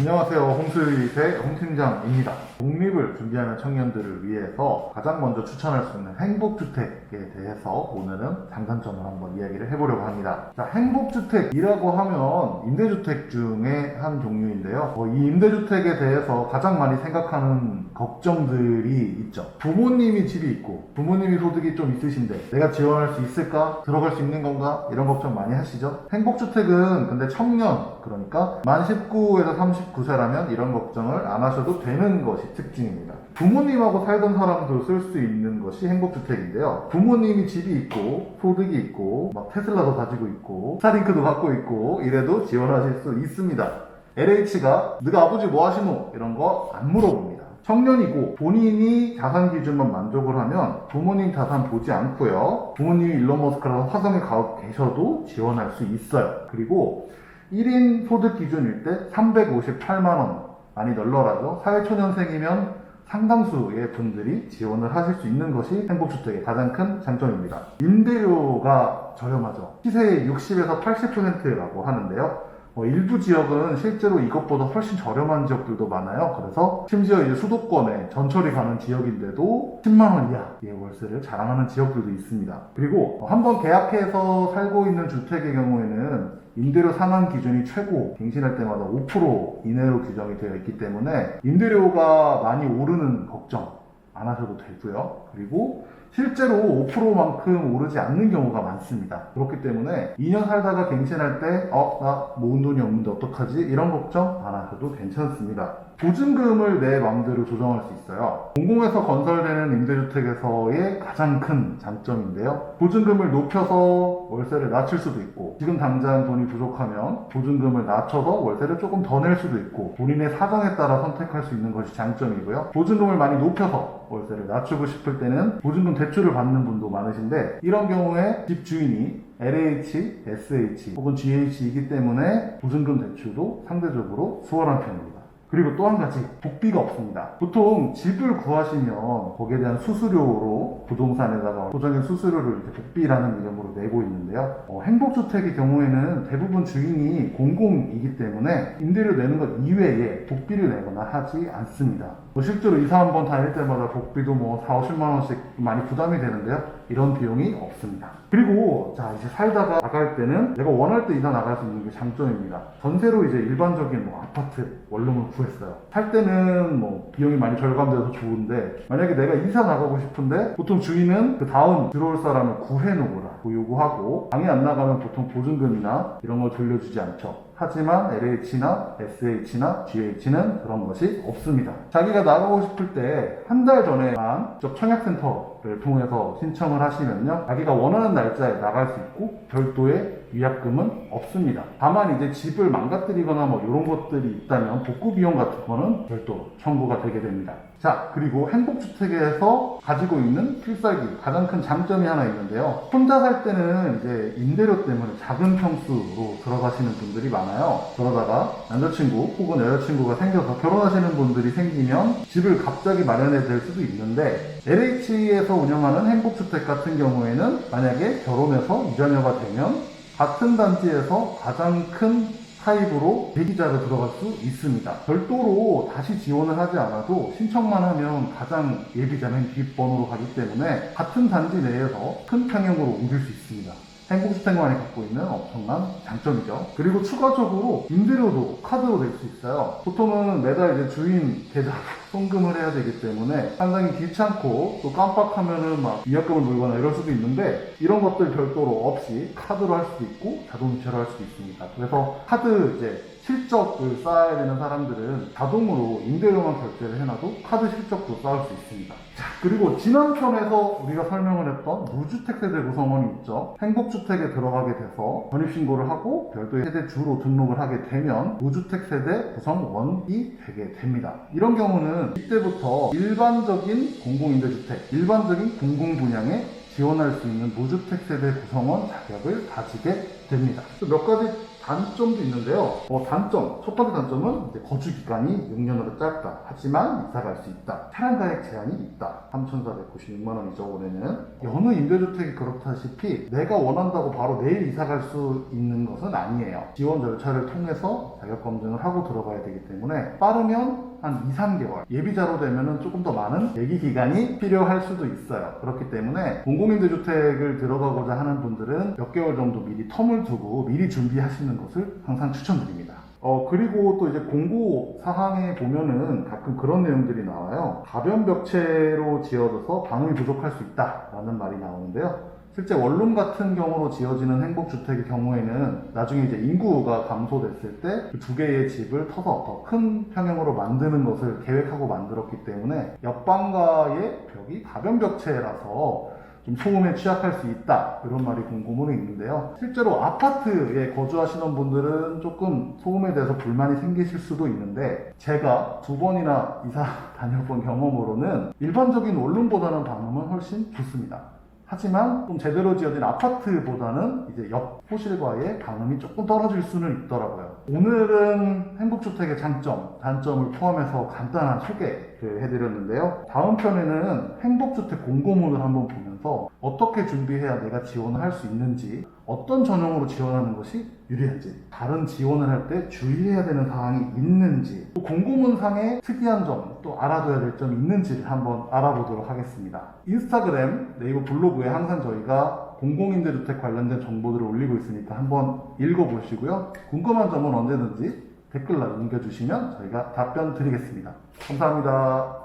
안녕하세요. 홈스윗의 홍팀장입니다. 독립을 준비하는 청년들을 위해서 가장 먼저 추천할 수 있는 행복주택에 대해서 오늘은 장단점을 한번 이야기를 해보려고 합니다. 자, 행복주택이라고 하면 임대주택 중에 한 종류인데요. 이 임대주택에 대해서 가장 많이 생각하는 걱정들이 있죠. 부모님이 집이 있고 부모님이 소득이 좀 있으신데 내가 지원할 수 있을까? 들어갈 수 있는 건가? 이런 걱정 많이 하시죠? 행복주택은 근데 청년, 그러니까 만 19에서 39세라면 이런 걱정을 안 하셔도 되는 것이 특징입니다. 부모님하고 살던 사람도 쓸 수 있는 것이 행복주택인데요. 부모님이 집이 있고 소득이 있고 막 테슬라도 가지고 있고 스타링크도 갖고 있고 이래도 지원하실 수 있습니다. LH가 너가 아버지 뭐 하시노? 이런 거 안 물어봅니다. 청년이고 본인이 자산 기준만 만족을 하면 부모님 자산 보지 않고요. 부모님이 일론 머스크라서 화성에 가 계셔도 지원할 수 있어요. 그리고 1인 소득 기준일 때 358만원, 많이 널널하죠. 사회초년생이면 상당수의 분들이 지원을 하실 수 있는 것이 행복주택의 가장 큰 장점입니다. 임대료가 저렴하죠. 시세의 60에서 80%라고 하는데요. 일부 지역은 실제로 이것보다 훨씬 저렴한 지역들도 많아요. 그래서 심지어 이제 수도권에 전철이 가는 지역인데도 10만원 이하의 월세를 자랑하는 지역들도 있습니다. 그리고 한번 계약해서 살고 있는 주택의 경우에는 임대료 상한 기준이 최고 갱신할 때마다 5% 이내로 규정이 되어 있기 때문에 임대료가 많이 오르는 걱정 안 하셔도 되고요. 그리고 실제로 5%만큼 오르지 않는 경우가 많습니다. 그렇기 때문에 2년 살다가 갱신할 때 나 모은 돈이 없는데 어떡하지? 이런 걱정 안 하셔도 괜찮습니다. 보증금을 내 마음대로 조정할 수 있어요. 공공에서 건설되는 임대주택에서의 가장 큰 장점인데요. 보증금을 높여서 월세를 낮출 수도 있고 지금 당장 돈이 부족하면 보증금을 낮춰서 월세를 조금 더 낼 수도 있고 본인의 사정에 따라 선택할 수 있는 것이 장점이고요. 보증금을 많이 높여서 월세를 낮추고 싶을 때는 보증금 대출을 받는 분도 많으신데 이런 경우에 집 주인이 LH, SH 혹은 GH이기 때문에 보증금 대출도 상대적으로 수월한 편입니다. 그리고 또 한 가지, 복비가 없습니다. 보통 집을 구하시면 거기에 대한 수수료로 부동산에다가 소정의 수수료를 이제 복비라는 이름으로 내고 있는데요. 행복주택의 경우에는 대부분 주인이 공공이기 때문에 임대료 내는 것 이외에 복비를 내거나 하지 않습니다. 실제로 이사 한번 다닐 때마다 복비도 4, 50만 원씩 많이 부담이 되는데요. 이런 비용이 없습니다. 그리고 이제 살다가 나갈 때는 내가 원할 때 이사 나갈 수 있는 게 장점입니다. 전세로 이제 일반적인 아파트 원룸을 구했어요. 살 때는 비용이 많이 절감돼서 좋은데 만약에 내가 이사 나가고 싶은데 보통 주인은 그 다음 들어올 사람을 구해놓으라고 요구하고 방이 안 나가면 보통 보증금이나 이런 걸 돌려주지 않죠. 하지만 LH나 SH나 GH는 그런 것이 없습니다. 자기가 나가고 싶을 때 한 달 전에만 직접 청약센터를 통해서 신청을 하시면요. 자기가 원하는 날짜에 나갈 수 있고 별도의 위약금은 없습니다. 다만 이제 집을 망가뜨리거나 이런 것들이 있다면 복구 비용 같은 거는 별도로 청구가 되게 됩니다. 자, 그리고 행복주택에서 가지고 있는 필살기, 가장 큰 장점이 하나 있는데요. 혼자 살 때는 이제 임대료 때문에 작은 평수로 들어가시는 분들이 많아요. 그러다가 남자친구 혹은 여자친구가 생겨서 결혼하시는 분들이 생기면 집을 갑자기 마련해야 될 수도 있는데 LH에서 운영하는 행복주택 같은 경우에는 만약에 결혼해서 이자녀가 되면 같은 단지에서 가장 큰 타입으로 대기자로 들어갈 수 있습니다. 별도로 다시 지원을 하지 않아도 신청만 하면 가장 예비자는 뒷번호로 가기 때문에 같은 단지 내에서 큰 평형으로 옮길 수 있습니다. 행복주택만이 갖고 있는 엄청난 장점이죠. 그리고 추가적으로 임대료도 카드로 낼 수 있어요. 보통은 매달 이제 주인 계좌 송금을 해야 되기 때문에 상당히 귀찮고 또 깜빡하면은 위약금을 물거나 이럴 수도 있는데 이런 것들 별도로 없이 카드로 할 수도 있고 자동이체로 할 수도 있습니다. 그래서 카드 이제 실적을 쌓아야 되는 사람들은 자동으로 임대료만 결제를 해놔도 카드 실적도 쌓을 수 있습니다. 자, 그리고 지난 편에서 우리가 설명을 했던 무주택 세대 구성원이 있죠. 행복주택에 들어가게 돼서 전입신고를 하고 별도의 세대주로 등록을 하게 되면 무주택 세대 구성원이 되게 됩니다. 이런 경우는 이때부터 일반적인 공공임대주택, 일반적인 공공분양에 지원할 수 있는 무주택 세대 구성원 자격을 가지게 됩니다. 몇 가지 단점도 있는데요. 첫 번째 단점은 이제 거주 기간이 6년으로 짧다. 하지만 이사 갈 수 있다. 차량 가액 제한이 있다. 3,496만 원이죠, 올해는. 여느 임대주택이 그렇다시피 내가 원한다고 바로 내일 이사 갈 수 있는 것은 아니에요. 지원 절차를 통해서 자격 검증을 하고 들어가야 되기 때문에 빠르면 한 2, 3개월, 예비자로 되면은 조금 더 많은 대기 기간이 필요할 수도 있어요. 그렇기 때문에 공공임대주택을 들어가고자 하는 분들은 몇 개월 정도 미리 텀을 두고 미리 준비하시는 것을 항상 추천드립니다. 그리고 또 이제 공고 사항에 보면은 가끔 그런 내용들이 나와요. 가변벽체로 지어져서 방음이 부족할 수 있다라는 말이 나오는데요. 실제 원룸 같은 경우로 지어지는 행복주택의 경우에는 나중에 이제 인구가 감소됐을 때 그 두 개의 집을 터서 더 큰 평형으로 만드는 것을 계획하고 만들었기 때문에 옆방과의 벽이 가변벽체라서 좀 소음에 취약할 수 있다, 이런 말이 공고문에 있는데요. 실제로 아파트에 거주하시는 분들은 조금 소음에 대해서 불만이 생기실 수도 있는데, 제가 2번이나 이사 다녀본 경험으로는 일반적인 원룸보다는 방음은 훨씬 좋습니다. 하지만 좀 제대로 지어진 아파트보다는 이제 옆 호실과의 방음이 조금 떨어질 수는 있더라고요. 오늘은 행복주택의 장점, 단점을 포함해서 간단한 소개를 해드렸는데요. 다음 편에는 행복주택 공고문을 한번 보면서 어떻게 준비해야 내가 지원을 할 수 있는지, 어떤 전형으로 지원하는 것이 유리한지, 다른 지원을 할 때 주의해야 되는 사항이 있는지, 또 공고문상의 특이한 점, 또 알아둬야 될 점이 있는지를 한번 알아보도록 하겠습니다. 인스타그램, 네이버 블로그에 항상 저희가 공공임대주택 관련된 정보들을 올리고 있으니까 한번 읽어보시고요. 궁금한 점은 언제든지 댓글 남겨주시면 저희가 답변 드리겠습니다. 감사합니다.